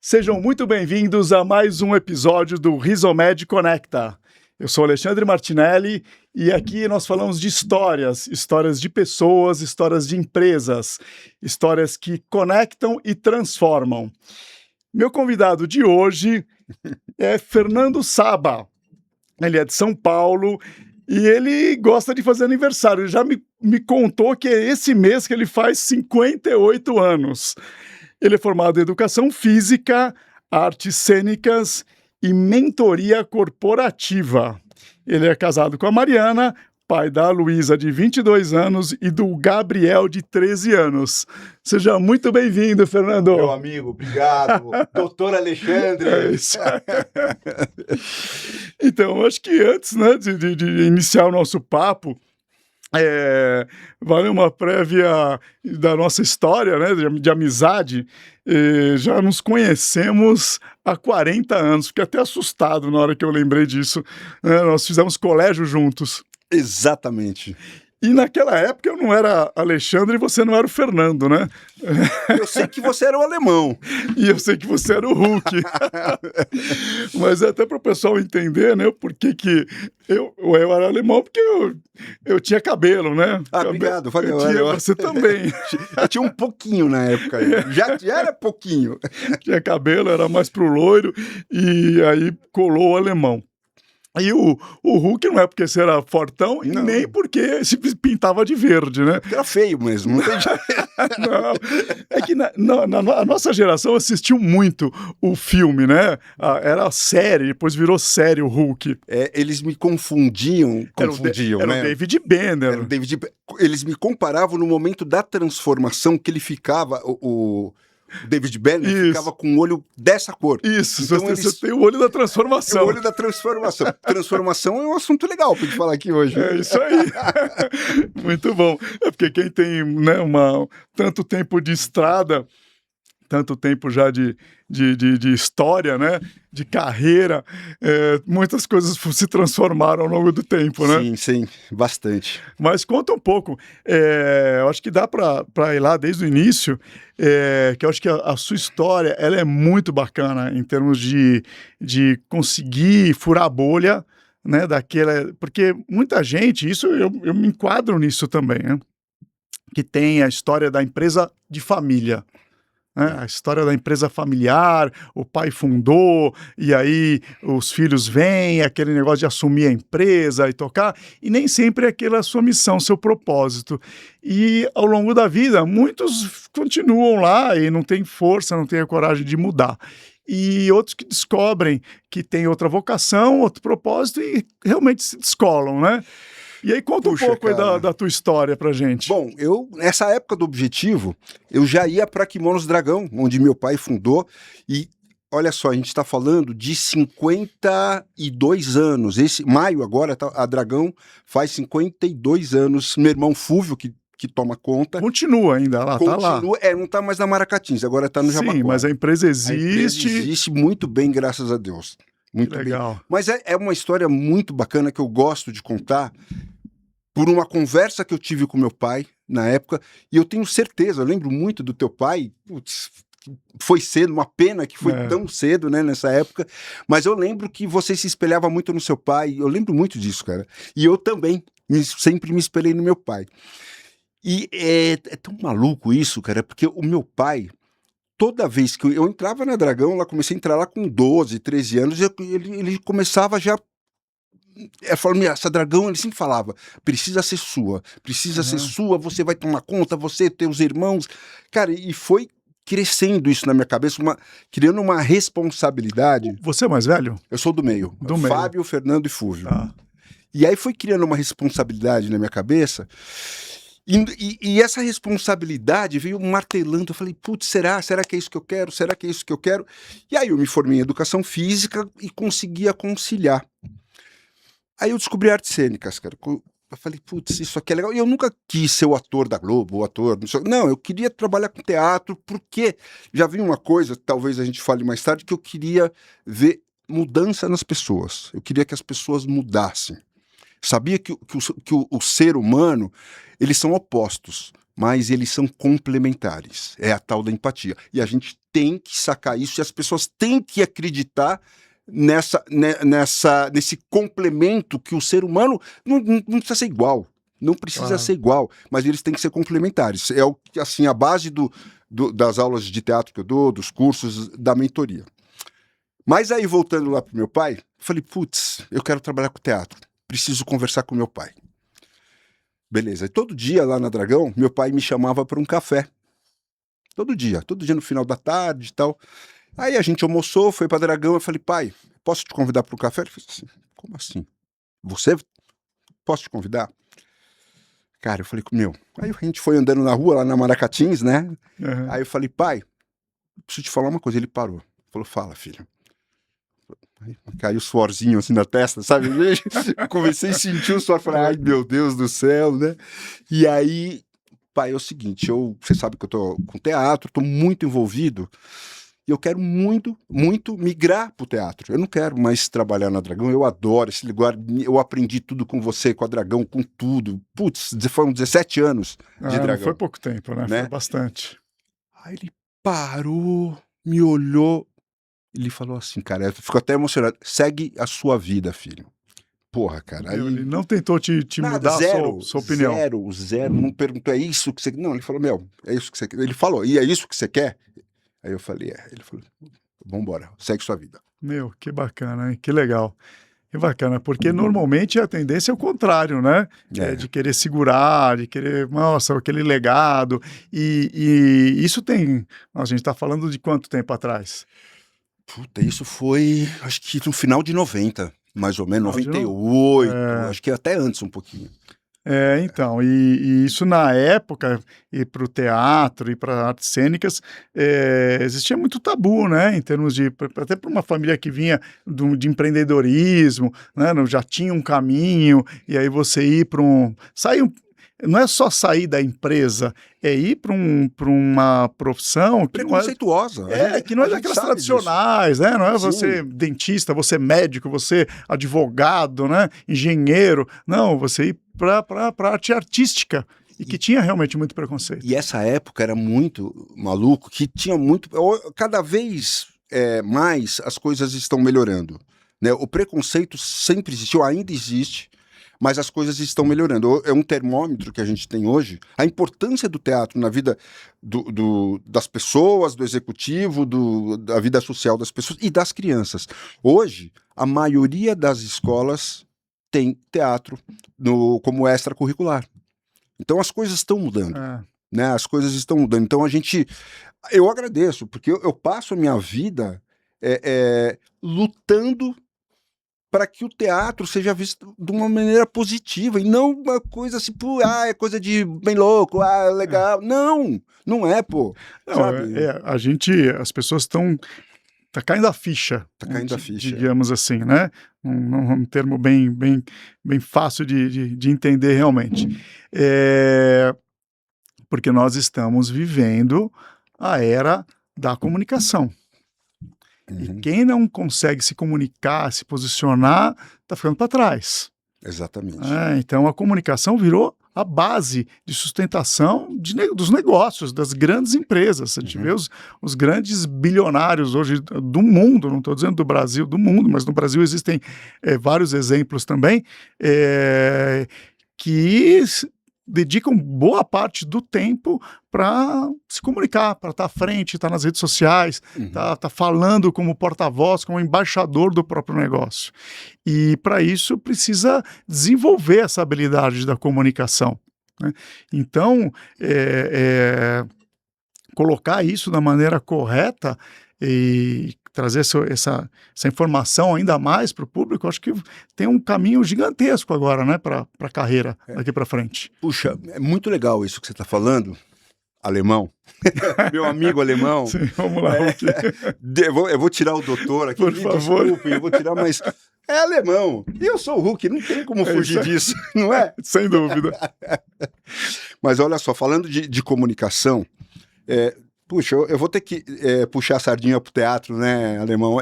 Sejam muito bem-vindos a mais um episódio do Rizomed Conecta. Eu sou Alexandre Martinelli e aqui nós falamos de histórias de pessoas, histórias de empresas, histórias que conectam e transformam. Meu convidado de hoje é Fernando Saba. Ele é de São Paulo e ele gosta de fazer aniversário. Ele já me contou que é esse mês que ele faz 58 anos. Ele é formado em Educação Física, Artes Cênicas e Mentoria Corporativa. Ele é casado com a Mariana, pai da Luísa, de 22 anos, e do Gabriel, de 13 anos. Seja muito bem-vindo, Fernando. Meu amigo, obrigado. Doutor Alexandre. É isso. Então, acho que antes, né, de iniciar o nosso papo, vale uma prévia da nossa história, né, de amizade. Já nos conhecemos há 40 anos, fiquei até assustado na hora que eu lembrei disso, né? Nós fizemos colégio juntos. Exatamente. E naquela época eu não era Alexandre e você não era o Fernando, né? Eu sei que você era o alemão. E eu sei que você era o Hulk. Mas é até para o pessoal entender, né? Por que eu era alemão, porque eu tinha cabelo, né? Obrigado. Você também. Eu tinha um pouquinho na época. Já era pouquinho. Tinha cabelo, era mais pro loiro, e aí colou o alemão. E o Hulk não é porque você era fortão, não. Nem porque se pintava de verde, né? Porque era feio mesmo, não tem jeito. Não, é que a nossa geração assistiu muito o filme, né? Era série, depois virou série o Hulk. Eles me confundiam, era né? O David Banner. Era o David. Eles me comparavam no momento da transformação que ele ficava, o David Banner ficava com o olho dessa cor. Isso, então você tem o olho da transformação. O olho da transformação. Transformação é um assunto legal pra gente falar aqui hoje. É isso aí. Muito bom. É porque quem tem, né, tanto tempo de estrada, tanto tempo já de história, né, de carreira, muitas coisas se transformaram ao longo do tempo, né? Sim, bastante. Mas conta um pouco, eu acho que dá para ir lá desde o início, que eu acho que a sua história ela é muito bacana em termos de conseguir furar a bolha, né, porque muita gente, isso eu me enquadro nisso também, né, que tem a história da empresa de família. A história da empresa familiar, o pai fundou, e aí os filhos vêm, aquele negócio de assumir a empresa e tocar, e nem sempre é aquela sua missão, seu propósito. E ao longo da vida, muitos continuam lá e não têm força, não têm a coragem de mudar. E outros que descobrem que tem outra vocação, outro propósito e realmente se descolam, né? E aí conta um pouco aí da tua história pra gente. Bom, nessa época do Objetivo, eu já ia para Kimonos Dragão, onde meu pai fundou, e olha só, a gente está falando de 52 anos. Esse maio agora, a Dragão faz 52 anos. Meu irmão Fúvio, que toma conta. Continua ainda lá, tá lá. Não tá mais na Maracatins, agora tá no Jabaquara. Sim, mas a empresa existe. A empresa existe muito bem, graças a Deus. Muito legal. Bem. Mas é uma história muito bacana que eu gosto de contar por uma conversa que eu tive com meu pai na época, e eu tenho certeza, eu lembro muito do teu pai, foi cedo, uma pena que foi tão cedo, né, nessa época, mas eu lembro que você se espelhava muito no seu pai, eu lembro muito disso, cara, e eu também sempre me espelhei no meu pai. E é tão maluco isso, cara, porque o meu pai, toda vez que eu entrava na Dragão, lá comecei a entrar lá com 12, 13 anos, ele começava já. Ela falou, essa Dragão, ele sempre falava, precisa ser sua, você vai tomar conta, você, teus irmãos. Cara, e foi crescendo isso na minha cabeça, criando uma responsabilidade. Você é mais velho? Eu sou do meio. Fábio, Fernando e Fúvio. E aí foi criando uma responsabilidade na minha cabeça. E essa responsabilidade veio martelando. Eu falei, putz, será que é isso que eu quero? Será que é isso que eu quero? E aí eu me formei em Educação Física e conseguia conciliar. Aí eu descobri artes cênicas, cara. Eu falei, putz, isso aqui é legal. E eu nunca quis ser o ator da Globo, o ator... Não, eu queria trabalhar com teatro, porque já vi uma coisa, talvez a gente fale mais tarde, que eu queria ver mudança nas pessoas. Eu queria que as pessoas mudassem. Sabia que o ser humano, eles são opostos, mas eles são complementares. É a tal da empatia. E a gente tem que sacar isso e as pessoas têm que acreditar nesse complemento que o ser humano não precisa ser igual. Não precisa ser igual, mas eles têm que ser complementares. É assim, a base das aulas de teatro que eu dou, dos cursos, da mentoria. Mas aí, voltando lá pro meu pai, falei, putz, eu quero trabalhar com teatro. Preciso conversar com meu pai. Beleza. E todo dia lá na Dragão, meu pai me chamava para um café. Todo dia no final da tarde e tal. Aí a gente almoçou, foi para Dragão, eu falei, pai, posso te convidar para um café? Ele falou assim, como assim? Você? Posso te convidar? Cara, eu falei, meu... Aí a gente foi andando na rua, lá na Maracatins, né? Uhum. Aí eu falei, pai, preciso te falar uma coisa. Ele parou. Falou, fala, filho. Aí caiu o suorzinho assim na testa, sabe? Comecei a sentir o suor, falei, ai, meu Deus do céu, né? E aí, pai, é o seguinte, você sabe que eu tô com teatro, tô muito envolvido, e eu quero muito, muito migrar pro teatro. Eu não quero mais trabalhar na Dragão, eu adoro esse lugar, eu aprendi tudo com você, com a Dragão, com tudo. Putz, foram 17 anos de Dragão. Não foi pouco tempo, né? Foi bastante. Aí ele parou, me olhou, ele falou assim, cara, ficou até emocionado, segue a sua vida, filho. Porra, cara. Aí... Ele não tentou te mudar a sua opinião. Zero, não perguntou, é isso que você quer? Não, ele falou, é isso que você quer. Ele falou, e é isso que você quer? Aí eu falei, Ele falou, vambora, segue sua vida. Que bacana, hein? Que legal. Que bacana, porque normalmente a tendência é o contrário, né? De querer segurar, de querer, nossa, aquele legado. E isso tem... A gente está falando de quanto tempo atrás? Puta, isso foi, acho que no final de 90, mais ou menos, 98, acho que até antes um pouquinho. Então, e isso na época, e para o teatro, e para artes cênicas, existia muito tabu, né, em termos de, até para uma família que vinha de empreendedorismo, né, já tinha um caminho, e aí você ir para não é só sair da empresa, é ir para uma profissão que preconceituosa. Que não é daquelas tradicionais, né? Não é você dentista, você médico, você advogado, né? Engenheiro. Não, você ir para a arte artística. E que tinha realmente muito preconceito. E essa época era muito maluco, que tinha muito... Cada vez mais as coisas estão melhorando, né? O preconceito sempre existiu, ainda existe, mas as coisas estão melhorando. É um termômetro que a gente tem hoje. A importância do teatro na vida das pessoas, do executivo, da vida social das pessoas e das crianças. Hoje, a maioria das escolas tem teatro como extracurricular. Então as coisas estão mudando. Né? As coisas estão mudando. Então eu agradeço, porque eu passo a minha vida lutando para que o teatro seja visto de uma maneira positiva e não uma coisa assim, é coisa de bem louco, legal. Não é, pô. Não, as pessoas estão... Tá caindo a ficha. Tá caindo a ficha. Digamos assim, né? Um termo bem fácil de entender realmente. Porque nós estamos vivendo a era da comunicação. E quem não consegue se comunicar, se posicionar, está ficando para trás. Exatamente. Então a comunicação virou a base de sustentação dos negócios, das grandes empresas. A gente vê os grandes bilionários hoje do mundo, não estou dizendo do Brasil, do mundo, mas no Brasil existem vários exemplos também, que dedicam boa parte do tempo para se comunicar, para estar à frente, estar nas redes sociais, tá falando como porta-voz, como embaixador do próprio negócio. E para isso precisa desenvolver essa habilidade da comunicação, né? Então, colocar isso da maneira correta e trazer essa informação ainda mais para o público, acho que tem um caminho gigantesco agora, né, para a carreira daqui para frente. Puxa, é muito legal isso que você está falando, alemão. Meu amigo alemão. Sim, vamos lá. Eu vou tirar o doutor aqui. Por favor. Desculpe, eu vou tirar, mas é alemão. E eu sou o Hulk, não tem como fugir disso, não é? Sem dúvida. Mas olha só, falando de comunicação, puxa, eu vou ter que puxar a sardinha pro teatro, né, alemão?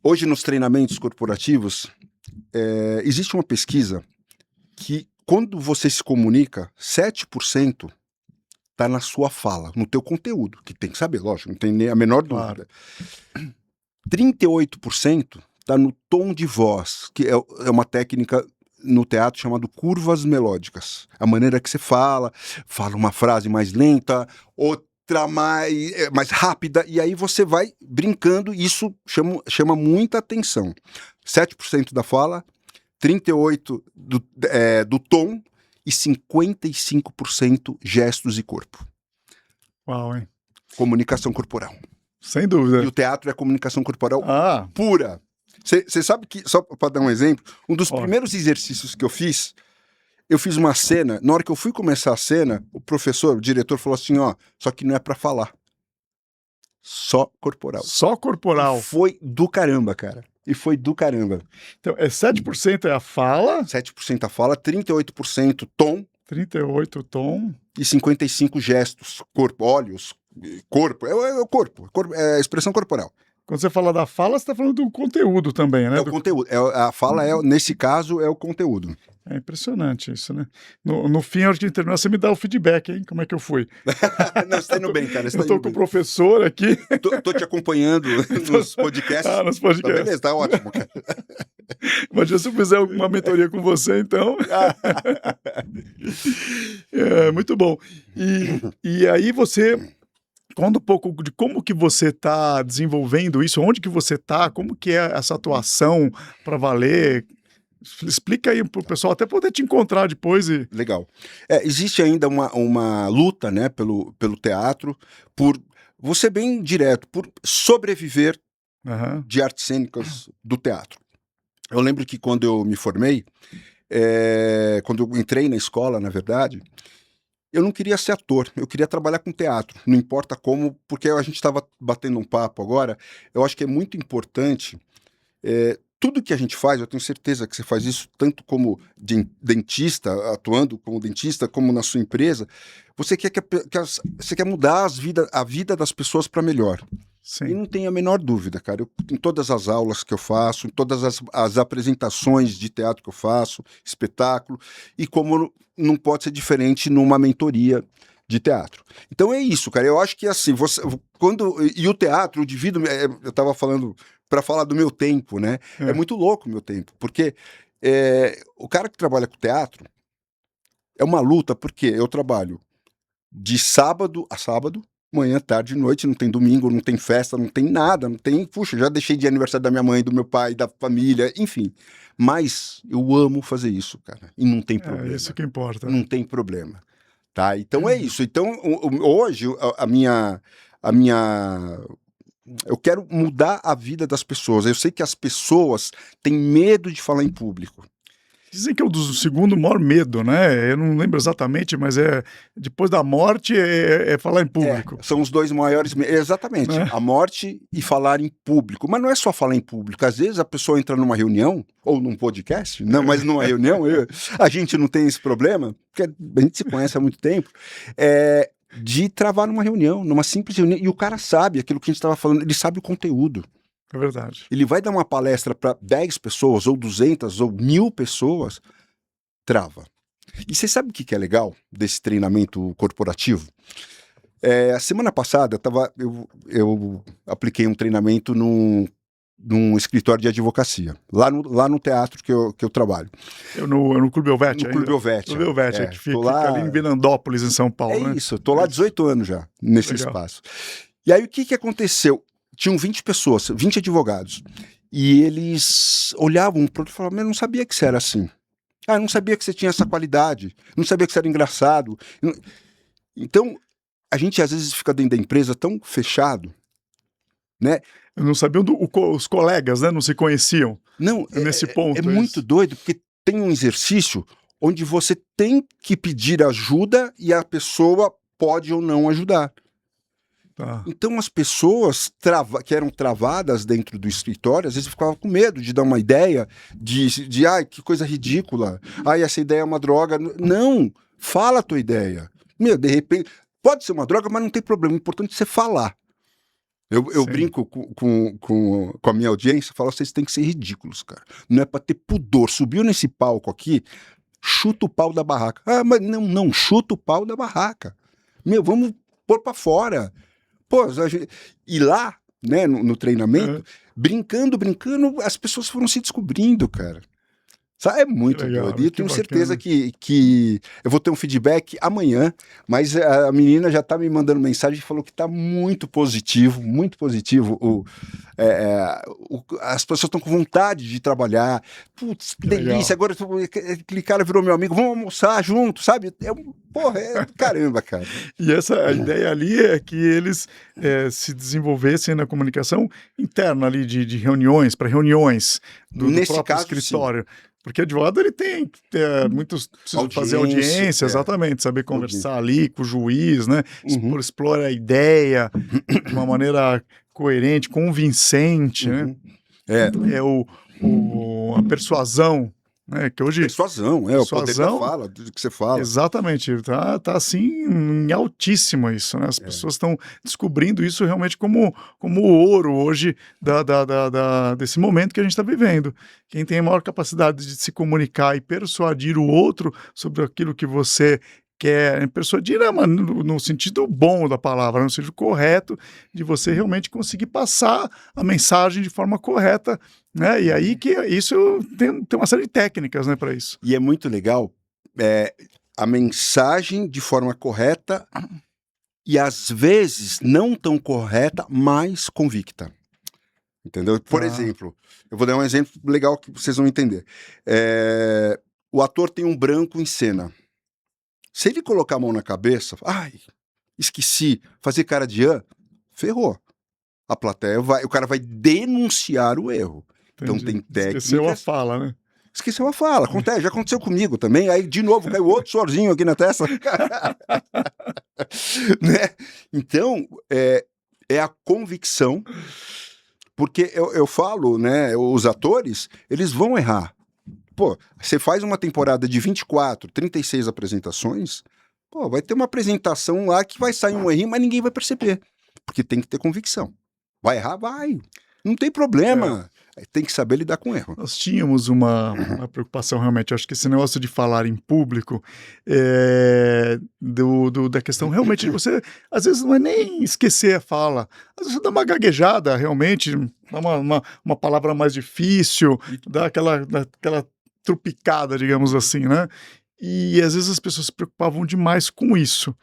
Hoje, nos treinamentos corporativos, existe uma pesquisa que, quando você se comunica, 7% está na sua fala, no teu conteúdo, que tem que saber, lógico, não tem nem a menor dúvida. 38% está no tom de voz, que é uma técnica no teatro chamada curvas melódicas. A maneira que você fala uma frase mais lenta, outra mais rápida, e aí você vai brincando, e isso chama muita atenção. 7% da fala, 38% do tom e 55% gestos e corpo. Uau, hein? Comunicação corporal. Sem dúvida. E o teatro é comunicação corporal pura. Você sabe que, só para dar um exemplo, um dos primeiros exercícios que eu fiz uma cena, na hora que eu fui começar a cena, o diretor falou assim, só que não é para falar. Só corporal. Só corporal. E foi do caramba, cara. Então, 7% é a fala. 7% a fala, 38% tom. 38% tom. E 55% gestos, corpo, olhos, corpo. É o corpo, é a expressão corporal. Quando você fala da fala, você está falando do conteúdo também, né? É o conteúdo. A fala, nesse caso, é o conteúdo. É impressionante isso, né? No fim, a hora que terminar, você me dá o feedback, hein? Como é que eu fui? Não, você tá indo bem, cara. Eu tô com o professor aqui. Tô te acompanhando nos podcasts. Nos podcasts. Tá beleza, tá ótimo, cara. Imagina se eu fizer alguma mentoria com você, então. Muito bom. E aí você... Conta um pouco de como que você está desenvolvendo isso, onde que você está, como que é essa atuação para valer. Explica aí para o pessoal, até poder te encontrar depois. Legal. Existe ainda uma luta, né, pelo teatro, vou ser bem direto, por sobreviver de artes cênicas do teatro. Eu lembro que quando eu me formei, quando eu entrei na escola, na verdade, eu não queria ser ator, eu queria trabalhar com teatro, não importa como, porque a gente estava batendo um papo agora, eu acho que é muito importante, tudo que a gente faz, eu tenho certeza que você faz isso tanto como dentista, atuando como dentista, como na sua empresa, você quer mudar a vida das pessoas para melhor. Sim. E não tenho a menor dúvida, cara. Em todas as aulas que eu faço, em todas as apresentações de teatro que eu faço, espetáculo, e como não pode ser diferente numa mentoria de teatro. Então é isso, cara. Eu acho que assim, e o teatro, eu divido, eu estava falando, para falar do meu tempo, né? É muito louco o meu tempo, porque o cara que trabalha com teatro é uma luta, porque eu trabalho de sábado a sábado, manhã, tarde e noite, não tem domingo, não tem festa, não tem nada, não tem... Puxa, já deixei de aniversário da minha mãe, do meu pai, da família, enfim. Mas eu amo fazer isso, cara, e não tem problema. É isso que importa. Não tem problema, tá? Então é isso. Então, hoje, a minha... Eu quero mudar a vida das pessoas. Eu sei que as pessoas têm medo de falar em público. Dizem que é o segundo maior medo, né? Eu não lembro exatamente, mas depois da morte é falar em público. São os dois maiores medos. Exatamente. A morte e falar em público. Mas não é só falar em público. Às vezes a pessoa entra numa reunião, ou num podcast, não, mas numa reunião, a gente não tem esse problema, porque a gente se conhece há muito tempo, de travar numa reunião, numa simples reunião, e o cara sabe aquilo que a gente estava falando, ele sabe o conteúdo. É verdade. Ele vai dar uma palestra para 10 pessoas, ou 200, ou 1000 pessoas, trava. E você sabe o que é legal desse treinamento corporativo? A semana passada eu apliquei um treinamento num escritório de advocacia, lá no teatro que eu trabalho. No Clube Helvetia? No Clube Helvetia. Clube Helvetia, que fica ali em Vinandópolis, em São Paulo, né? Isso, eu tô lá há 18 anos já, nesse espaço. E aí o que aconteceu? Tinham 20 pessoas, 20 advogados, e eles olhavam para o outro e falavam, mas eu não sabia que você era assim. Eu não sabia que você tinha essa qualidade, não sabia que você era engraçado. Então, a gente às vezes fica dentro da empresa tão fechado, né? Não sabiam, os colegas, né? Não se conheciam. Não, nesse ponto. É muito doido, porque tem um exercício onde você tem que pedir ajuda e a pessoa pode ou não ajudar. Tá. Então as pessoas que eram travadas dentro do escritório, às vezes ficavam com medo de dar uma ideia de ai, que coisa ridícula, ai, essa ideia é uma droga. Não, fala a tua ideia. De repente, pode ser uma droga, mas não tem problema, o importante é você falar. Eu brinco com a minha audiência, falo, vocês têm que ser ridículos, cara. Não é pra ter pudor. Subiu nesse palco aqui, chuta o pau da barraca. Mas não, chuta o pau da barraca. Meu, vamos pôr pra fora. Pô, e lá, né, no treinamento, brincando, as pessoas foram se descobrindo, cara. É muito legal, doido. E eu que tenho bacana. certeza que eu vou ter um feedback amanhã, mas a menina já tá me mandando mensagem e falou que tá muito positivo, muito positivo. As pessoas estão com vontade de trabalhar. Putz, que delícia. Agora aquele cara virou meu amigo, vamos almoçar junto, sabe? Caramba, cara. E a ideia ali é que eles se desenvolvessem na comunicação interna ali de reuniões, para reuniões do próprio caso, escritório. Sim. Porque o advogado ele tem muitos precisa fazer audiência, exatamente, saber conversar ali com o juiz, né? Explorar a ideia de uma maneira coerente, convincente, né? A persuasão, né? Que hoje persuasão, o poder da fala, do que você fala. Exatamente, tá assim em altíssima isso, né? As pessoas estão descobrindo isso realmente como o ouro hoje desse momento que a gente está vivendo. Quem tem a maior capacidade de se comunicar e persuadir o outro sobre aquilo que você quer, persuadir no sentido bom da palavra, no sentido correto, de você realmente conseguir passar a mensagem de forma correta, né? E aí que isso tem uma série de técnicas, né, para isso. E é muito legal a mensagem de forma correta e às vezes não tão correta, mas convicta. Entendeu? Por exemplo, eu vou dar um exemplo legal que vocês vão entender. O ator tem um branco em cena. Se ele colocar a mão na cabeça, esqueci, fazer cara de ferrou. A plateia o cara vai denunciar o erro. Entendi. Então tem técnicas. Esqueceu a fala, né? Esqueceu a fala, acontece, já aconteceu comigo também, aí de novo caiu outro sorzinho aqui na testa. Né? Então, é a convicção, porque eu falo, né, os atores, eles vão errar. Pô, você faz uma temporada de 24, 36 apresentações, pô, vai ter uma apresentação lá que vai sair um errinho, mas ninguém vai perceber, porque tem que ter convicção. Vai errar? Vai. Não tem problema. Tem que saber lidar com erro. Nós tínhamos uma preocupação realmente, acho que esse negócio de falar em público, da questão realmente de você, às vezes não é nem esquecer a fala, às vezes você dá uma gaguejada realmente, dá uma palavra mais difícil, dá aquela trupicada, digamos assim, né? E às vezes as pessoas se preocupavam demais com isso.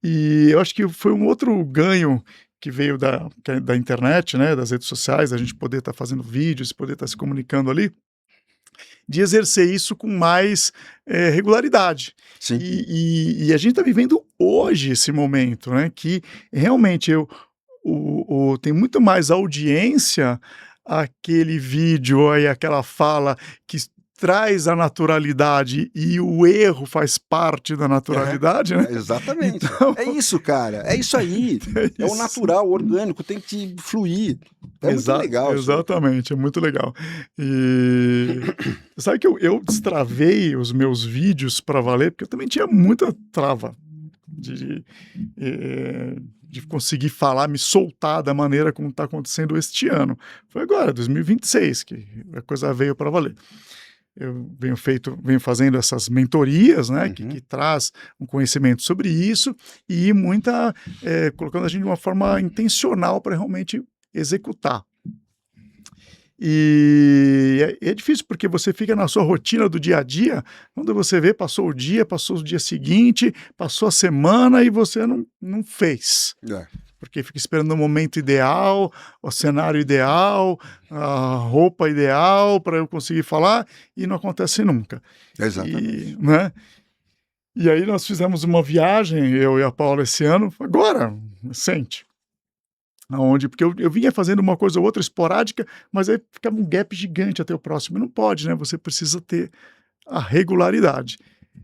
E eu acho que foi um outro ganho que veio da internet, né, das redes sociais, a gente poder estar fazendo vídeos, poder estar se comunicando ali, de exercer isso com mais regularidade. Sim. E a gente está vivendo hoje esse momento, né, que realmente tem muito mais audiência aquele vídeo e aquela fala que traz a naturalidade e o erro faz parte da naturalidade, né? Exatamente. Então, é isso, cara. É isso aí. É o natural, o orgânico, tem que fluir. Muito legal. Exatamente, é muito legal. E sabe que eu destravei os meus vídeos para valer, porque eu também tinha muita trava de conseguir falar, me soltar da maneira como está acontecendo este ano. Foi agora, 2026, que a coisa veio para valer. Eu venho fazendo essas mentorias, né, que traz um conhecimento sobre isso e colocando a gente de uma forma intencional para realmente executar. E é difícil porque você fica na sua rotina do dia a dia, quando você vê, passou o dia seguinte, passou a semana e você não fez. Porque fica esperando o momento ideal, o cenário ideal, a roupa ideal para eu conseguir falar e não acontece nunca. Exatamente. E aí nós fizemos uma viagem, eu e a Paula, esse ano, agora, recente. Porque eu vinha fazendo uma coisa ou outra esporádica, mas aí ficava um gap gigante até o próximo. Não pode, né? Você precisa ter a regularidade.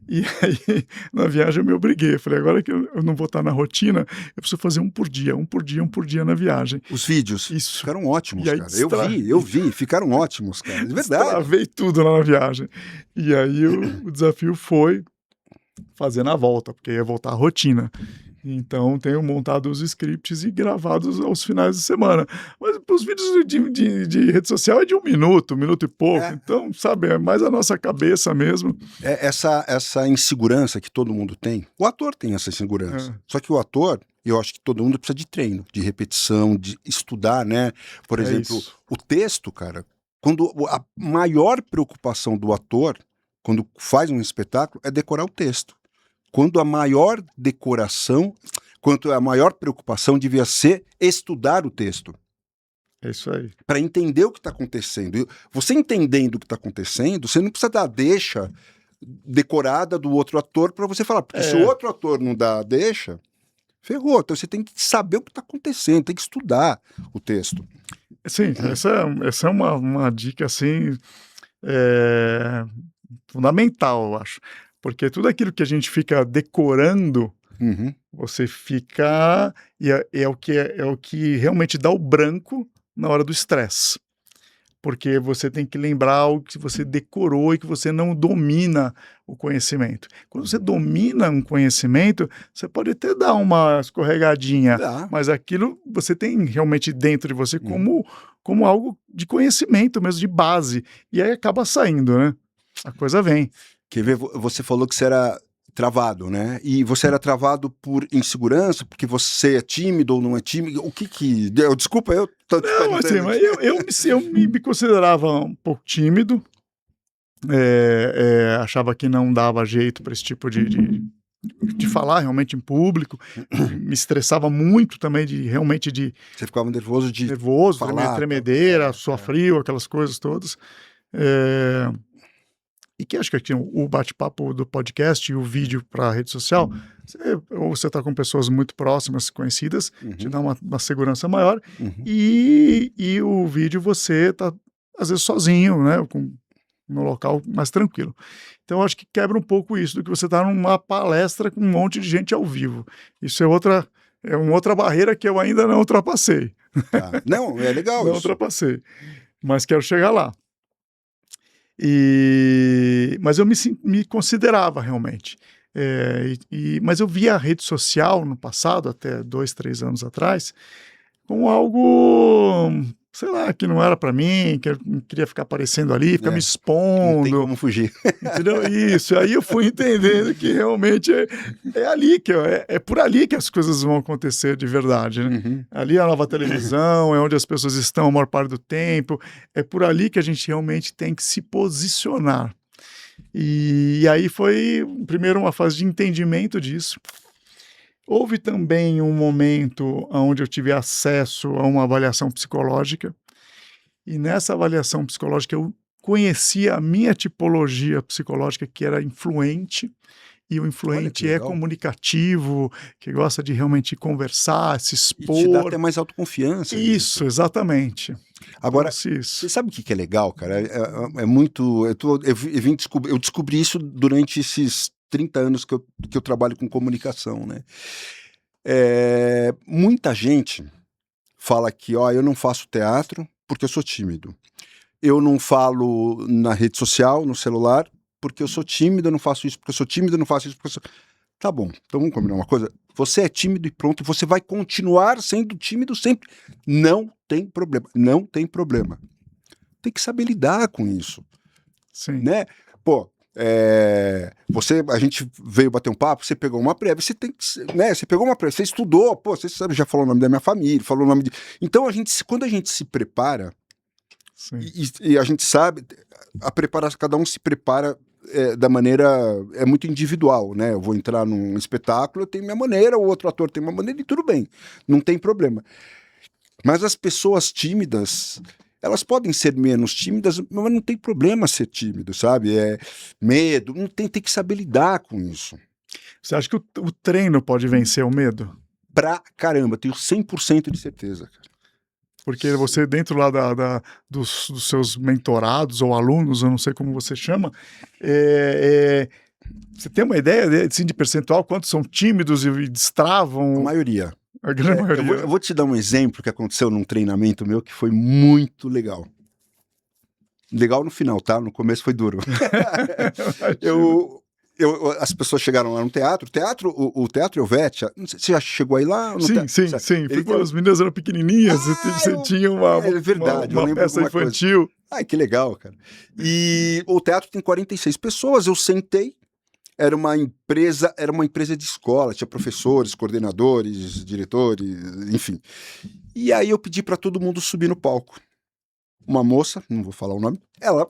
E aí, na viagem eu me obriguei, eu falei, agora que eu não vou estar na rotina, eu preciso fazer um por dia na viagem. Os vídeos ficaram ótimos, aí, cara. Eu vi, ficaram ótimos, cara, é verdade. Destravei tudo lá na viagem. E aí o desafio foi fazer na volta, porque ia voltar à rotina. Então, tenho montado os scripts e gravados aos finais de semana. Mas os vídeos de rede social é de 1 minuto e pouco. É. Então, sabe, é mais a nossa cabeça mesmo. Essa insegurança que todo mundo tem, o ator tem essa insegurança. É. Só que o ator, eu acho que todo mundo precisa de treino, de repetição, de estudar, né? Por É exemplo, isso. o texto, cara, quando a maior preocupação do ator, quando faz um espetáculo, é decorar o texto. Quando a maior preocupação devia ser estudar o texto. É isso aí. Para entender o que está acontecendo. Você entendendo o que está acontecendo, você não precisa dar a deixa decorada do outro ator para você falar, porque se o outro ator não dá a deixa, ferrou. Então você tem que saber o que está acontecendo, tem que estudar o texto. Sim, essa é uma dica, assim, fundamental, eu acho. Porque tudo aquilo que a gente fica decorando, Uhum. você fica... E é o que realmente dá o branco na hora do estresse. Porque você tem que lembrar o que você decorou e que você não domina o conhecimento. Quando você domina um conhecimento, você pode até dar uma escorregadinha, mas aquilo você tem realmente dentro de você como algo de conhecimento mesmo, de base. E aí acaba saindo, né? A coisa vem. Quer ver? Você falou que você era travado, né? E você era travado por insegurança, porque você é tímido ou não é tímido? O que que... Desculpa, eu tô te Não, assim, mas eu me considerava um pouco tímido, achava que não dava jeito para esse tipo de falar realmente em público, me estressava muito também realmente de... Você ficava nervoso de falar, tremedeira, suar frio, aquelas coisas todas. E que acho que aqui o bate-papo do podcast e o vídeo para a rede social, você está com pessoas muito próximas, conhecidas, te dá uma segurança maior, e o vídeo você está, às vezes, sozinho, né, no local mais tranquilo. Então, eu acho que quebra um pouco isso, do que você está numa palestra com um monte de gente ao vivo. Isso é uma outra barreira que eu ainda não ultrapassei. Não, é legal não isso. ultrapassei, mas quero chegar lá. Mas eu me considerava realmente. Mas eu via a rede social no passado, até 2, 3 anos atrás, como algo, sei lá, que não era para mim, que eu não queria ficar aparecendo ali, ficar me expondo. Não tem como fugir. Entendeu? Isso. Aí eu fui entendendo que realmente é por ali que as coisas vão acontecer de verdade, né? Ali é a nova televisão, é onde as pessoas estão a maior parte do tempo, é por ali que a gente realmente tem que se posicionar. E aí foi, primeiro, uma fase de entendimento disso. Houve também um momento onde eu tive acesso a uma avaliação psicológica, e nessa avaliação psicológica eu conhecia a minha tipologia psicológica, que era influente, e o influente é comunicativo, que gosta de realmente conversar, se expor. E te dá até mais autoconfiança. Isso, exatamente. Agora, então, você sabe o que é legal, cara? É muito... Eu descobri isso durante esses 30 anos que eu trabalho com comunicação, né? Muita gente fala que, eu não faço teatro porque eu sou tímido. Eu não falo na rede social, no celular, porque eu sou tímido, eu não faço isso porque eu sou tímido, eu não faço isso porque eu sou... Tá bom, então vamos combinar uma coisa. Você é tímido e pronto, e você vai continuar sendo tímido sempre. Não tem problema, não tem problema. Tem que saber lidar com isso. Sim. Né? Pô, a gente veio bater um papo, você pegou uma prévia, você tem que, né? Você pegou uma prévia, você estudou, pô, você sabe, já falou o nome da minha família, falou o nome de... Então, quando a gente se prepara, e a gente sabe, cada um se prepara da maneira, é muito individual, né? Eu vou entrar num espetáculo, eu tenho minha maneira, o outro ator tem uma maneira, e tudo bem, não tem problema. Mas as pessoas tímidas, elas podem ser menos tímidas, mas não tem problema ser tímido, sabe? Medo, não tem que saber lidar com isso. Você acha que o treino pode vencer o medo? Pra caramba, tenho 100% de certeza, cara. Porque você, dentro lá dos seus mentorados ou alunos, eu não sei como você chama, você tem uma ideia assim, de percentual, quantos são tímidos e destravam? A maioria. A grande maioria. Eu vou te dar um exemplo que aconteceu num treinamento meu que foi muito legal. Legal no final, tá? No começo foi duro. as pessoas chegaram lá no teatro. O Teatro Helvetia, não sei, você já chegou aí lá? Sim. As meninas eram pequenininhas, você tinha É verdade, uma peça infantil. Ai, que legal, cara. E o teatro tem 46 pessoas, eu sentei, era uma empresa de escola, tinha professores, coordenadores, diretores, enfim. E aí eu pedi para todo mundo subir no palco. Uma moça, não vou falar o nome, ela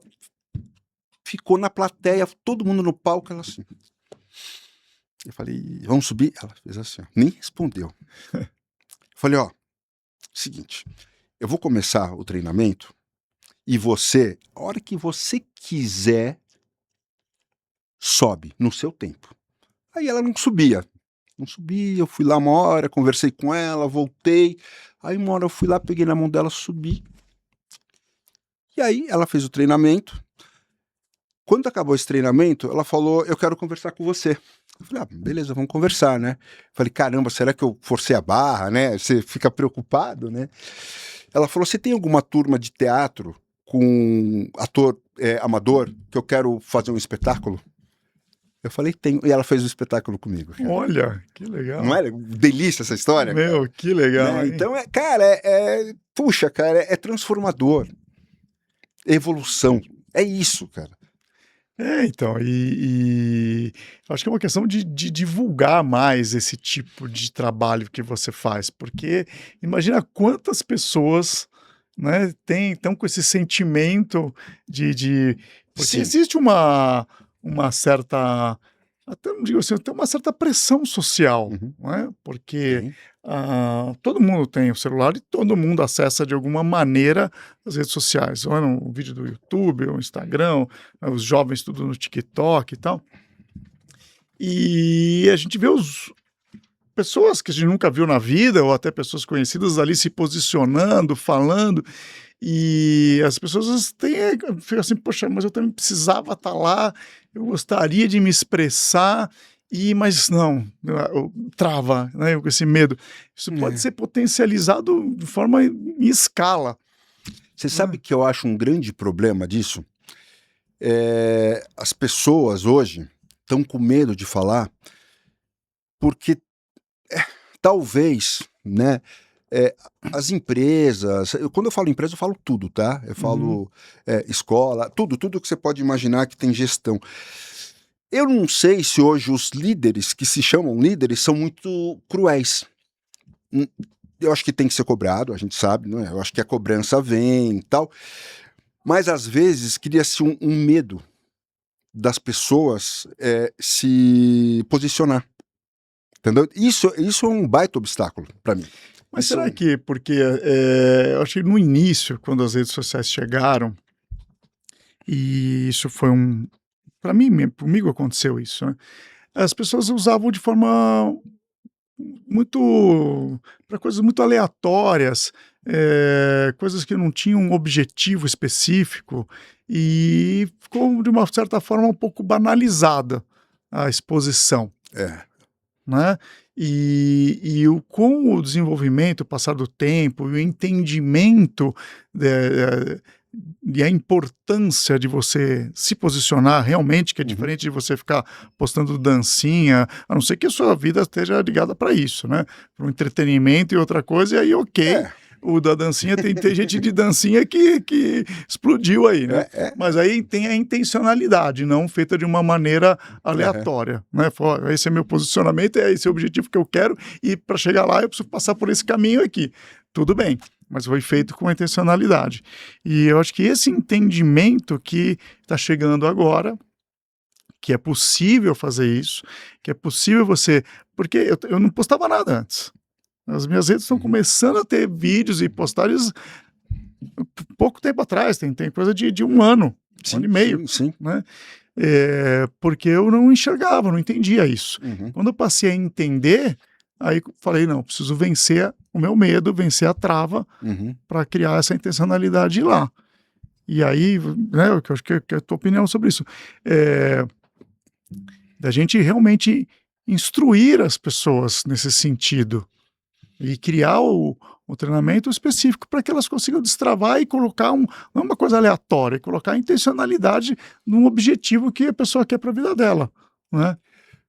ficou na plateia, todo mundo no palco, ela assim. Eu falei, vamos subir? Ela fez assim, ó, nem respondeu. Eu falei, ó, seguinte, eu vou começar o treinamento e você, a hora que você quiser, sobe no seu tempo. Aí ela não subia, eu fui lá uma hora, conversei com ela, voltei, aí uma hora eu fui lá, peguei na mão dela, subi. E aí ela fez o treinamento. Quando acabou esse treinamento, ela falou, eu quero conversar com você. Eu falei, beleza, vamos conversar, né? Falei, caramba, será que eu forcei a barra, né? Você fica preocupado, né? Ela falou, você tem alguma turma de teatro com ator amador que eu quero fazer um espetáculo? Eu falei, tenho. E ela fez um espetáculo comigo. Cara. Olha, que legal. Não é delícia essa história? Meu, cara? Que legal. Né? Então, puxa, cara, é transformador. Evolução. É isso, cara. Então, acho que é uma questão de divulgar mais esse tipo de trabalho que você faz, porque imagina quantas pessoas, né, estão com esse sentimento porque Sim. existe uma certa, até não digo assim, tem uma certa pressão social, né, porque todo mundo tem o celular e todo mundo acessa de alguma maneira as redes sociais, ou é um vídeo do YouTube, ou Instagram, os jovens tudo no TikTok e tal. E a gente vê pessoas que a gente nunca viu na vida, ou até pessoas conhecidas ali se posicionando, falando, e as pessoas ficam assim, poxa, mas eu também precisava estar lá, eu gostaria de me expressar, mas não, trava, né, com esse medo. Isso pode ser potencializado de forma em escala. Você sabe que eu acho um grande problema disso? As pessoas hoje estão com medo de falar porque talvez, né, as empresas, quando eu falo empresa eu falo tudo, tá? Eu falo escola, tudo que você pode imaginar que tem gestão. Eu não sei se hoje os líderes, que se chamam líderes, são muito cruéis. Eu acho que tem que ser cobrado, a gente sabe, não é? Eu acho que a cobrança vem e tal. Mas, às vezes, cria-se um medo das pessoas se posicionar. Entendeu? Isso é um baita obstáculo para mim. Mas será que, porque eu acho que no início, quando as redes sociais chegaram, e isso foi para mim, comigo aconteceu isso, né? As pessoas usavam de forma para coisas muito aleatórias, coisas que não tinham um objetivo específico, e ficou, de uma certa forma, um pouco banalizada a exposição. Né? Com o desenvolvimento, o passar do tempo e o entendimento e a importância de você se posicionar realmente, que é diferente de você ficar postando dancinha, a não ser que a sua vida esteja ligada para isso, né? Para um entretenimento e outra coisa, e aí o da dancinha, tem gente de dancinha que explodiu aí, né? Mas aí tem a intencionalidade, não feita de uma maneira aleatória, né? Esse é meu posicionamento, esse é o objetivo que eu quero, e para chegar lá eu preciso passar por esse caminho aqui. Tudo bem, mas foi feito com intencionalidade. E eu acho que esse entendimento que está chegando agora, que é possível fazer isso, que é possível você... Porque eu não postava nada antes. As minhas redes estão começando a ter vídeos e postagens pouco tempo atrás, tem coisa de um ano, um ano e meio, né? Porque eu não enxergava, não entendia isso. Quando eu passei a entender, aí falei, não, preciso vencer o meu medo, vencer a trava para criar essa intencionalidade lá. E aí, né, eu acho que é a tua opinião sobre isso, da gente realmente instruir as pessoas nesse sentido, e criar o treinamento específico para que elas consigam destravar e colocar não é uma coisa aleatória, colocar a intencionalidade num objetivo que a pessoa quer para a vida dela. né?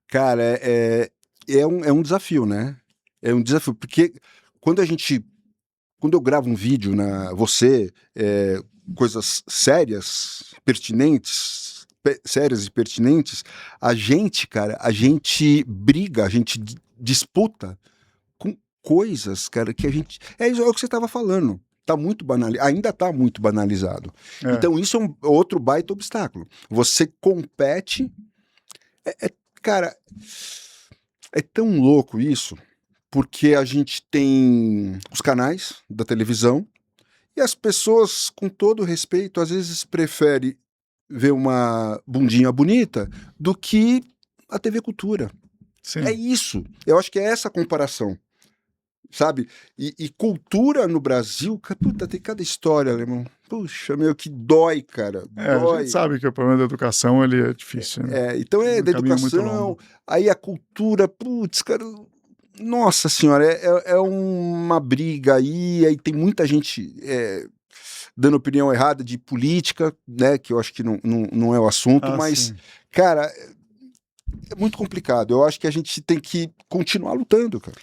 Cara, é um desafio, né? É um desafio, porque quando eu gravo um vídeo, coisas sérias, pertinentes, sérias e pertinentes, cara, a gente briga, a gente disputa com coisas, cara, que a gente... É isso, é o que você estava falando. Ainda tá muito banalizado. É. Então isso é outro baita obstáculo. Você compete... Cara, é tão louco isso, porque a gente tem os canais da televisão e as pessoas, com todo respeito, às vezes preferem ver uma bundinha bonita do que a TV Cultura. Sim. É isso. Eu acho que é essa a comparação. Sabe? E cultura no Brasil, puta, tem cada história, alemão. Puxa, meu, que dói, cara. A Dói. gente sabe que o problema da educação ele é difícil, né? Então da caminho muito educação, longo. aí a cultura, putz, cara, nossa senhora, é uma briga aí tem muita gente dando opinião errada de política, né, que eu acho que não é o assunto, mas, sim. cara, é muito complicado. Eu acho que a gente tem que continuar lutando, cara.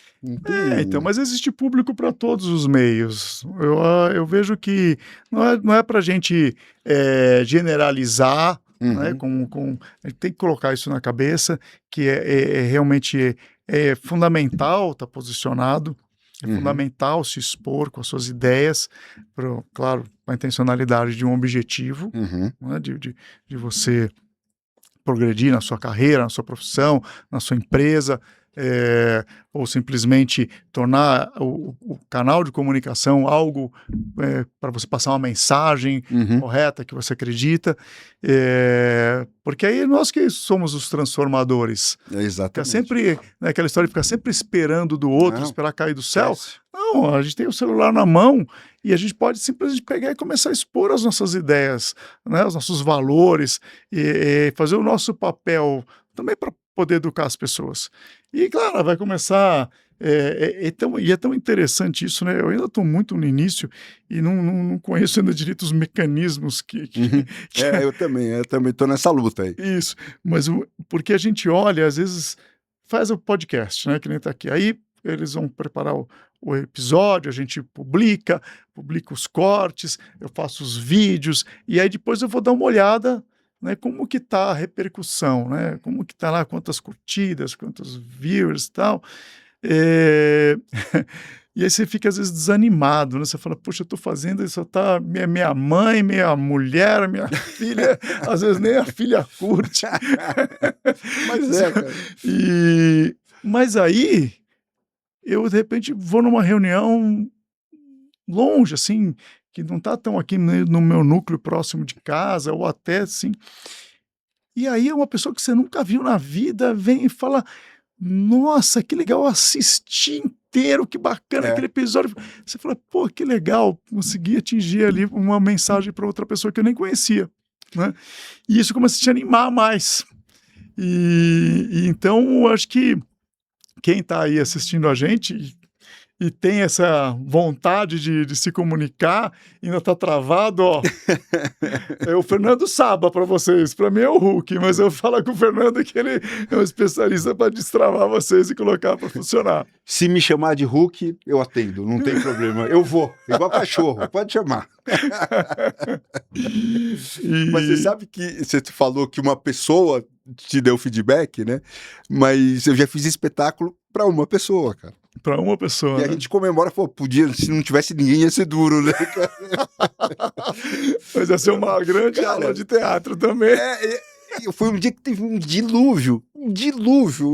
Então, mas existe público para todos os meios. Eu vejo que não é para a gente generalizar, né? A gente tem que colocar isso na cabeça, que realmente fundamental estar posicionado, é fundamental se expor com as suas ideias, claro, com a intencionalidade de um objetivo, né? De você progredir na sua carreira, na sua profissão, na sua empresa, ou simplesmente tornar o canal de comunicação algo para você passar uma mensagem correta que você acredita, porque aí nós que somos os transformadores. Exatamente. Fica sempre, né, aquela história de ficar sempre esperando do outro, esperar cair do céu. Não, a gente tem o celular na mão e a gente pode simplesmente pegar e começar a expor as nossas ideias, né, os nossos valores e fazer o nosso papel também para poder educar as pessoas. E, claro, vai começar... é tão interessante isso, né? Eu ainda estou muito no início e não conheço ainda direito os mecanismos eu também estou nessa luta aí. Isso, mas porque a gente olha, às vezes, faz o podcast, né? Que nem está aqui. Aí eles vão preparar o episódio, a gente publica os cortes, eu faço os vídeos, e aí depois eu vou dar uma olhada, né, como que tá a repercussão, né? Como que tá lá, quantas curtidas, quantos viewers e tal. E aí você fica às vezes desanimado, né? Você fala, poxa, eu tô fazendo isso, tá minha mãe, minha mulher, minha filha, às vezes nem a filha curte. Mas cara. Mas aí eu de repente vou numa reunião longe, assim, que não tá tão aqui no meu núcleo próximo de casa, ou até assim. E aí uma pessoa que você nunca viu na vida vem e fala: nossa, que legal, eu assisti inteiro, que bacana aquele episódio. Você fala, pô, que legal, consegui atingir ali uma mensagem para outra pessoa que eu nem conhecia, né? E isso começa a te animar mais. E então, eu acho que quem está aí assistindo a gente e tem essa vontade de se comunicar, ainda está travado, ó. É o Fernando Saba para vocês, para mim é o Hulk, mas eu falo com o Fernando que ele é um especialista para destravar vocês e colocar para funcionar. Se me chamar de Hulk, eu atendo, não tem problema. Eu vou, igual cachorro, pode chamar. Mas você sabe que você falou que uma pessoa te deu feedback, né? Mas eu já fiz espetáculo para uma pessoa, cara. Para uma pessoa. E a gente comemora, pô, se não tivesse ninguém ia ser duro, né? Mas ia ser uma grande aula de teatro também. Foi um dia que teve um dilúvio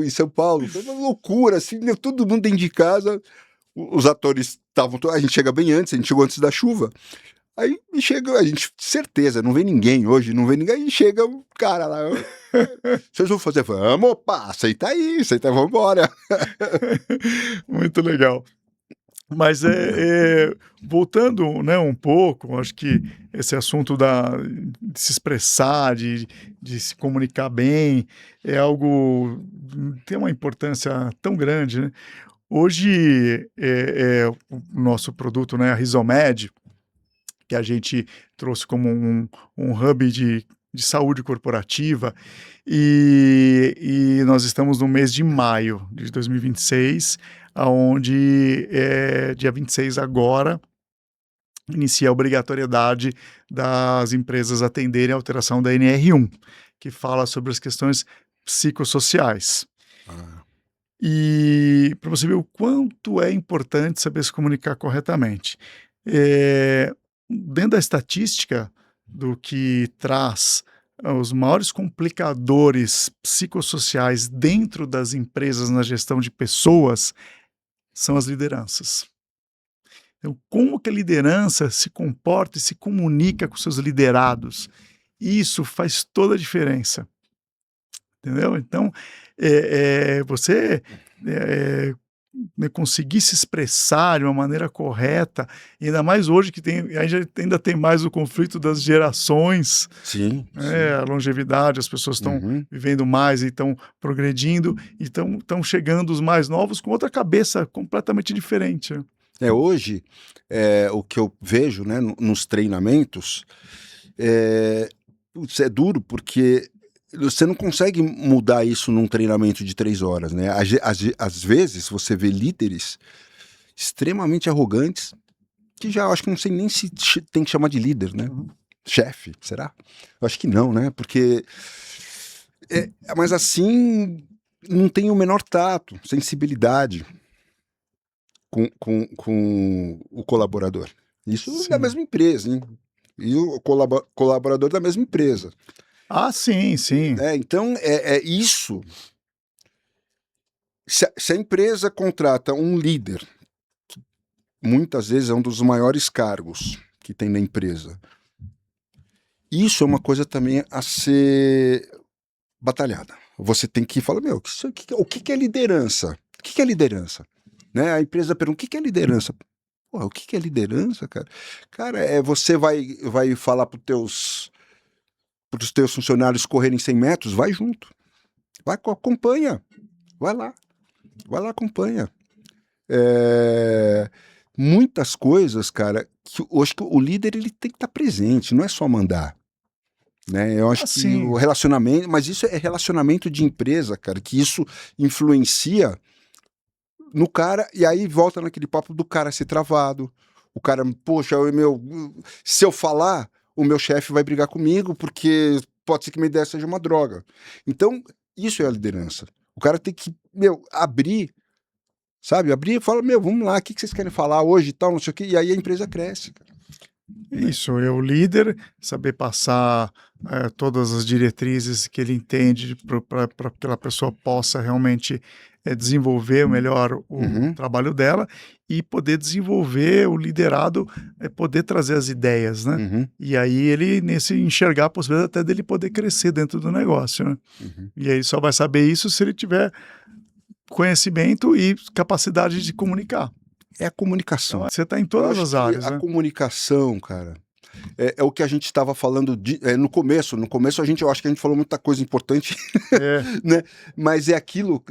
em São Paulo. Foi uma loucura, assim, todo mundo dentro de casa. Os atores estavam... A gente chega bem antes, a gente chegou antes da chuva. Aí chega, a gente, certeza, não vem ninguém hoje, aí chega o cara lá. Vocês vão fazer? Vamos, opa, aceita aí, vamos embora. Muito legal. Mas voltando, né, um pouco, acho que esse assunto de se expressar, de se comunicar bem, é algo tem uma importância tão grande, né? Hoje, o nosso produto, né, a Rizomed, que a gente trouxe como um hub de de saúde corporativa, e nós estamos no mês de maio de 2026, onde, dia 26 agora, inicia a obrigatoriedade das empresas atenderem a alteração da NR1, que fala sobre as questões psicossociais. Ah, E para você ver o quanto é importante saber se comunicar corretamente. Dentro da estatística do que traz os maiores complicadores psicossociais dentro das empresas na gestão de pessoas são as lideranças. Então, como que a liderança se comporta e se comunica com seus liderados? Isso faz toda a diferença. Entendeu? Então, você né, conseguir se expressar de uma maneira correta, ainda mais hoje que ainda tem mais o conflito das gerações, sim, a longevidade, as pessoas estão vivendo mais e estão progredindo, e estão chegando os mais novos com outra cabeça completamente diferente. Né? Hoje, o que eu vejo, né, nos treinamentos, putz, é duro, porque você não consegue mudar isso num treinamento de 3 horas, né? Às vezes você vê líderes extremamente arrogantes, que já acho que não sei nem se tem que chamar de líder, né? Chefe, será? Eu acho que não, né? Porque mas assim não tem o menor tato, sensibilidade com o colaborador. Isso Sim. da mesma empresa, hein? E o colaborador da mesma empresa. Ah, sim, sim. Então, isso. Se a empresa contrata um líder, que muitas vezes é um dos maiores cargos que tem na empresa, isso é uma coisa também a ser batalhada. Você tem que falar, o que é liderança? O que é liderança? Né? A empresa pergunta, o que é liderança? Pô, o que é liderança, cara? Cara, você vai falar para os teus funcionários correrem 100 metros? Vai junto. Vai, acompanha. Vai lá, acompanha. Muitas coisas, cara, que eu acho que o líder ele tem que estar presente, não é só mandar. Né? Eu acho que o relacionamento, mas isso é relacionamento de empresa, cara, que isso influencia no cara, e aí volta naquele papo do cara ser travado. O cara, poxa, se eu falar, o meu chefe vai brigar comigo, porque pode ser que minha ideia seja uma droga. Então, isso é a liderança. O cara tem que, abrir, sabe? Abrir e falar, vamos lá, o que vocês querem falar hoje e tal, não sei o quê, e aí a empresa cresce, cara. Isso, é o líder saber passar todas as diretrizes que ele entende para que aquela pessoa possa realmente desenvolver melhor o trabalho dela e poder desenvolver o liderado, poder trazer as ideias, né? E aí ele enxergar a possibilidade até dele poder crescer dentro do negócio, né? E aí só vai saber isso se ele tiver conhecimento e capacidade de comunicar. É a comunicação. Então, você está em todas as áreas, a né? comunicação, cara, é o que a gente estava falando no começo. No começo eu acho que a gente falou muita coisa importante, né? Mas é aquilo,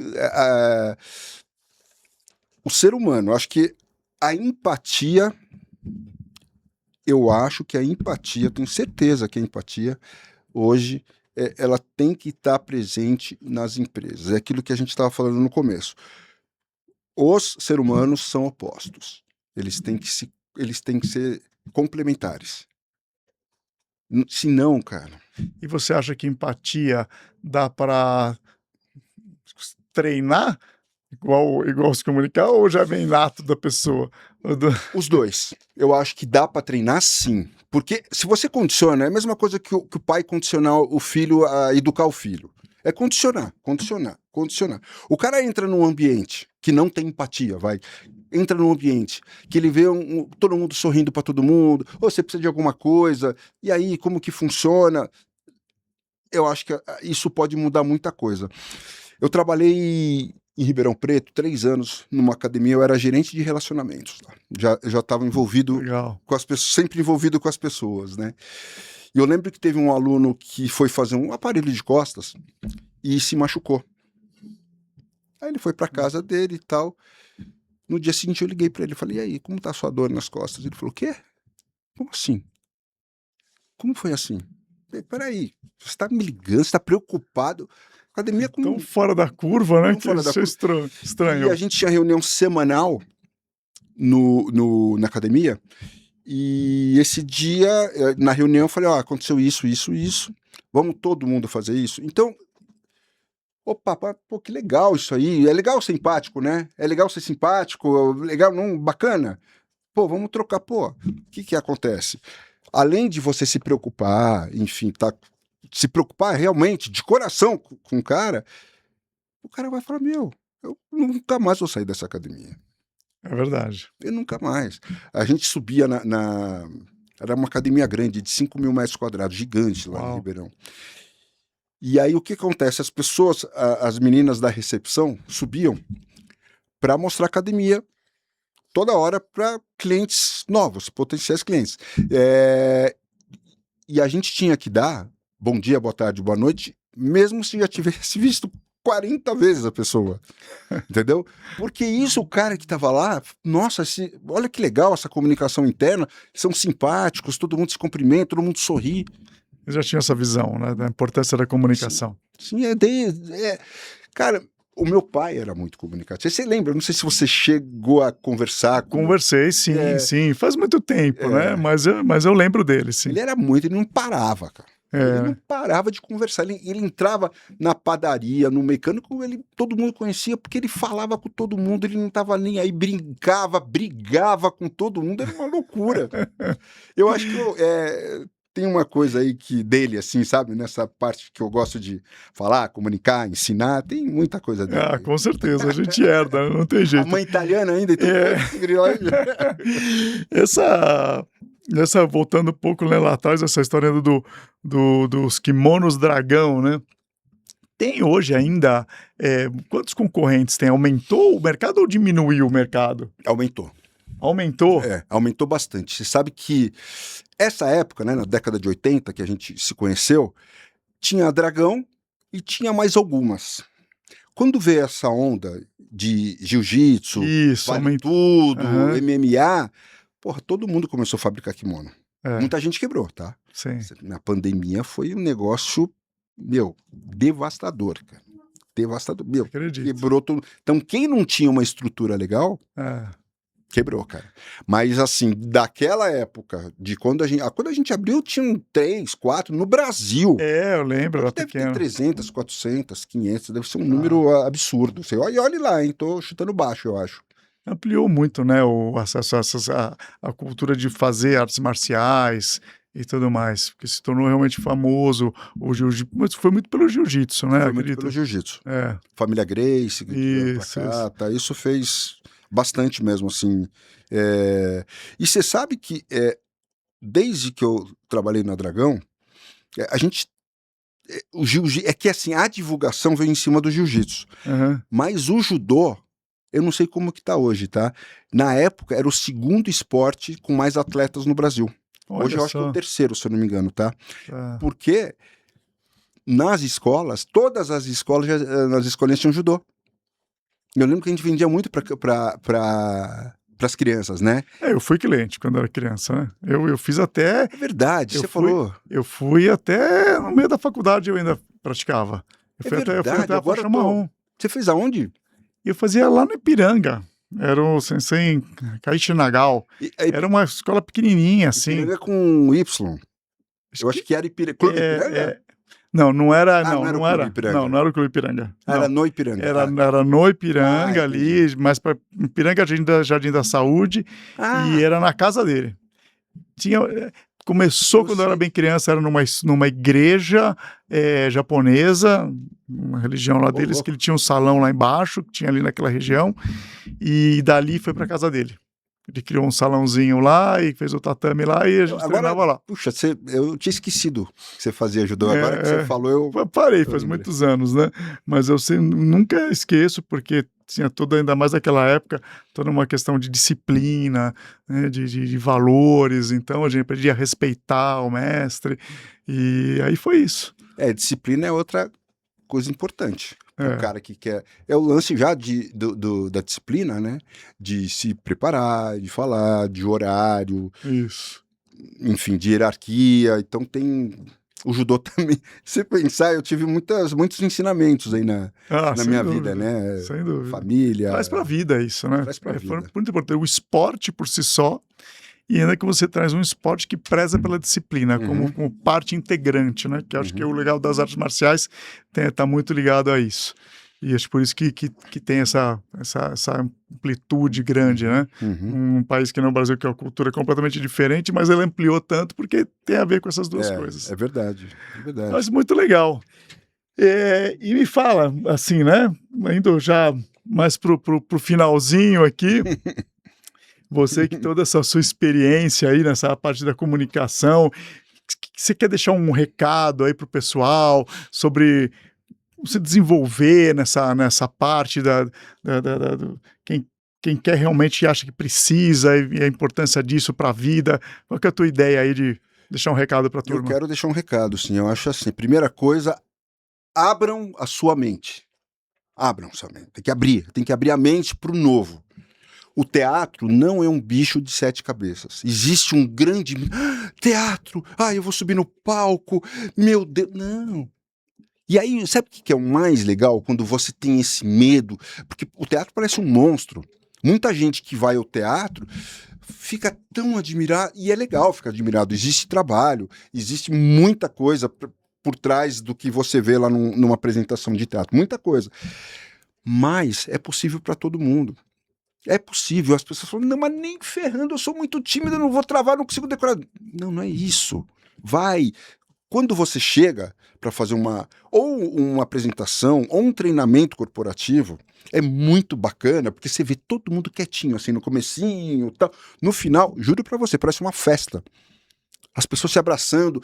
o ser humano, eu acho que a empatia, tenho certeza que a empatia hoje ela tem que estar presente nas empresas. É aquilo que a gente estava falando no começo. Os seres humanos são opostos. Eles têm que ser complementares. Se não, cara. E você acha que empatia dá para treinar igual se comunicar, ou já vem nato da pessoa? Os dois. Eu acho que dá para treinar, sim. Porque se você condiciona, é a mesma coisa que o pai condicionar o filho a educar o filho. É condicionar. O cara entra num ambiente que não tem empatia, entra num ambiente que ele vê todo mundo sorrindo para todo mundo, ou você precisa de alguma coisa, e aí como que funciona? Eu acho que isso pode mudar muita coisa. Eu trabalhei em Ribeirão Preto 3 anos numa academia, eu era gerente de relacionamentos. Já estava envolvido com as pessoas, sempre envolvido com as pessoas, né? E eu lembro que teve um aluno que foi fazer um aparelho de costas e se machucou. Aí ele foi para casa dele e tal. No dia seguinte eu liguei para ele e falei, e aí, como tá a sua dor nas costas? Ele falou, o quê? Como assim? Como foi assim? Peraí, você está me ligando, você está preocupado. Academia com... Tão fora da curva, né? Tão fora da Isso curva. estranho. E a gente tinha reunião semanal na academia, e esse dia, na reunião, eu falei, aconteceu isso, vamos todo mundo fazer isso? Então, opa, pô, que legal isso aí, é legal ser empático, né? É legal ser simpático, legal, não, bacana. Pô, vamos trocar, pô, o que acontece? Além de você se preocupar, enfim, se preocupar realmente, de coração com o cara vai falar, eu nunca mais vou sair dessa academia. É verdade. Eu nunca mais. A gente subia era uma academia grande, de 5 mil metros quadrados, gigante lá em Ribeirão. E aí o que acontece? As pessoas, as meninas da recepção, subiam para mostrar a academia toda hora para clientes novos, potenciais clientes. E a gente tinha que dar bom dia, boa tarde, boa noite, mesmo se já tivesse visto 40 vezes a pessoa, entendeu? Porque isso, o cara que tava lá, nossa, olha que legal essa comunicação interna, são simpáticos, todo mundo se cumprimenta, todo mundo sorri. Eu já tinha essa visão, né, da importância da comunicação. Sim, cara, o meu pai era muito comunicativo. Você lembra? Não sei se você chegou a conversar com... Conversei, sim. Faz muito tempo, né? Mas eu lembro dele, sim. Ele não parava, cara. Ele não parava de conversar. Ele entrava na padaria, no mecânico, todo mundo conhecia porque ele falava com todo mundo, ele não estava nem aí, brigava com todo mundo, era uma loucura. Eu acho que tem uma coisa aí dele, assim, sabe? Nessa parte que eu gosto de falar, comunicar, ensinar, tem muita coisa dele. Ah, com certeza, a gente herda, não tem jeito. A mãe italiana ainda, então... Voltando um pouco, né, lá atrás, essa história dos kimonos dragão, né? Tem hoje ainda, quantos concorrentes tem? Aumentou o mercado ou diminuiu o mercado? Aumentou. Aumentou? Aumentou bastante. Você sabe que essa época, né, na década de 80, que a gente se conheceu, tinha a Dragão e tinha mais algumas. Quando veio essa onda de jiu-jitsu, vale tudo, MMA, porra, todo mundo começou a fabricar kimono. Muita gente quebrou, tá? Sim. Na pandemia foi um negócio, devastador, cara. Devastador. Quebrou tudo. Então, quem não tinha uma estrutura legal... Quebrou, cara. Mas, assim, daquela época, de quando a gente abriu, tinham 3, 4 no Brasil. Eu lembro, era deve pequeno. ter 300, 400, 500, deve ser um número absurdo. Você olhe lá, hein? Tô chutando baixo, eu acho. Ampliou muito, né, o acesso a cultura de fazer artes marciais e tudo mais, porque se tornou realmente famoso o jiu-jitsu, mas foi muito pelo jiu-jitsu, né? Foi muito pelo jiu-jitsu. Família Gracie, isso fez... bastante mesmo, assim. E você sabe que desde que eu trabalhei na Dragão, o jiu-jitsu, que assim, a divulgação veio em cima do jiu-jitsu. Mas o judô, eu não sei como que tá hoje, tá? Na época, era o segundo esporte com mais atletas no Brasil. Hoje eu acho que é o terceiro, se eu não me engano, tá? Porque nas escolas, todas as escolas, nas escolinhas tinham judô. Eu lembro que a gente vendia muito para as crianças, né? Eu fui cliente quando era criança, né? Eu fiz até... É verdade, você falou. Eu fui até no meio da faculdade, eu ainda praticava. Eu fui até a faixa marrom. Você fez aonde? Eu fazia lá no Ipiranga. Era o Sensei Kaiichi Nagao. Era uma escola pequenininha, assim. Ipiranga com Y. Eu acho que era Clube Ipiranga? Não era. Não era o Clube Ipiranga. Era no Ipiranga. Era no Ipiranga ali, mais para Ipiranga, Jardim da Saúde, e era na casa dele. Começou quando eu era bem criança, era numa igreja japonesa, uma religião lá deles, que ele tinha um salão lá embaixo, que tinha ali naquela região, e dali foi para casa dele. Ele criou um salãozinho lá e fez o tatame lá e a gente treinava lá. Puxa, eu tinha esquecido que você fazia judô. Agora que você falou, eu parei, faz muitos anos, né? Mas eu nunca esqueço, porque tinha ainda mais naquela época, toda uma questão de disciplina, né? de valores. Então a gente aprendia a respeitar o mestre. E aí foi isso. Disciplina é outra coisa importante. O cara que quer... É o lance já da disciplina, né? De se preparar, de falar, de horário. Isso. Enfim, de hierarquia. Então O judô também. Se pensar, eu tive muitos ensinamentos aí na sem minha dúvida, vida, né? sem dúvida. Família. Traz pra vida isso, né? Traz pra vida. Muito importante. O esporte por si só, e ainda que você traz um esporte que preza pela disciplina, como parte integrante, né? Que acho que é o legal das artes marciais, tá muito ligado a isso. E acho por isso que tem essa amplitude grande, né? Um país que não é o Brasil, que é uma cultura completamente diferente, mas ele ampliou tanto porque tem a ver com essas duas coisas. É verdade, é verdade. Mas muito legal. E me fala, assim, né? Indo já mais pro finalzinho aqui, você que toda essa sua experiência aí nessa parte da comunicação, você quer deixar um recado aí pro pessoal sobre se desenvolver nessa parte quem quer realmente acha que precisa e a importância disso para a vida? Qual que é a tua ideia aí de deixar um recado para a turma? Eu quero deixar um recado, sim. Eu acho assim, primeira coisa, abram a sua mente. Abram sua mente. Tem que abrir a mente para o novo. O teatro não é um bicho de 7 cabeças. Existe um grande teatro. Eu vou subir no palco. Meu Deus, não. E aí, sabe o que é o mais legal? Quando você tem esse medo, porque o teatro parece um monstro. Muita gente que vai ao teatro fica tão admirado, e é legal ficar admirado. Existe trabalho, existe muita coisa por trás do que você vê lá numa apresentação de teatro. Muita coisa. Mas é possível para todo mundo. É possível. As pessoas falam, não, mas nem ferrando, eu sou muito tímido, eu não vou travar, não consigo decorar. Não é isso. Vai. Quando você chega para fazer uma apresentação ou um treinamento corporativo, é muito bacana, porque você vê todo mundo quietinho, assim, no comecinho, tal. No final, juro para você, parece uma festa. As pessoas se abraçando,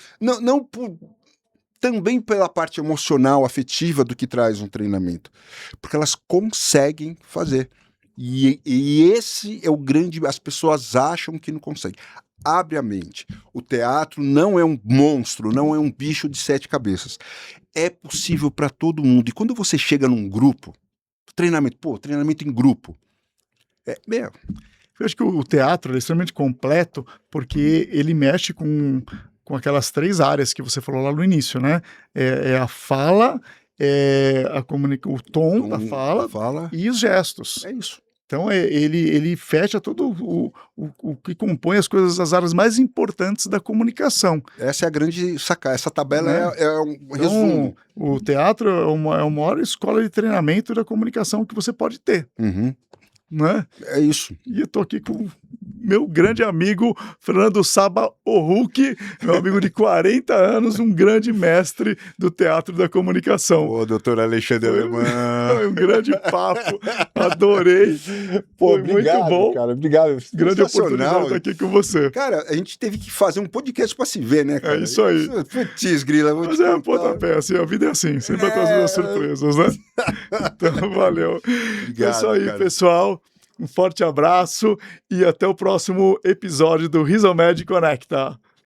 também pela parte emocional, afetiva do que traz um treinamento, porque elas conseguem fazer. E esse é o grande... As pessoas acham que não conseguem. Abre a mente. O teatro não é um monstro, não é um bicho de 7 cabeças. É possível para todo mundo. E quando você chega num grupo, treinamento em grupo, Eu acho que o teatro é extremamente completo porque ele mexe com aquelas 3 áreas que você falou lá no início, né? É a fala, o tom da fala e os gestos. É isso. Então ele fecha todo o que compõe as áreas mais importantes da comunicação. Essa é a grande sacada. Essa tabela é um resumo. O teatro é a maior escola de treinamento da comunicação que você pode ter. Né? É isso. E eu tô aqui com meu grande amigo Fernando Saba Ohuki, meu amigo de 40 anos, um grande mestre do teatro da comunicação. Doutor Alexandre Alemão. Foi um grande papo, adorei. Foi obrigado, muito bom. Cara, obrigado. Grande oportunidade estar aqui com você. Cara, a gente teve que fazer um podcast para se ver, né, cara? É isso aí. Putz, grila, mas é um pontapé, assim, a vida é assim, sempre vai trazer as surpresas, né? Então, valeu. Obrigado, é isso aí, cara. pessoal. Um forte abraço e até o próximo episódio do Rizomed Conecta.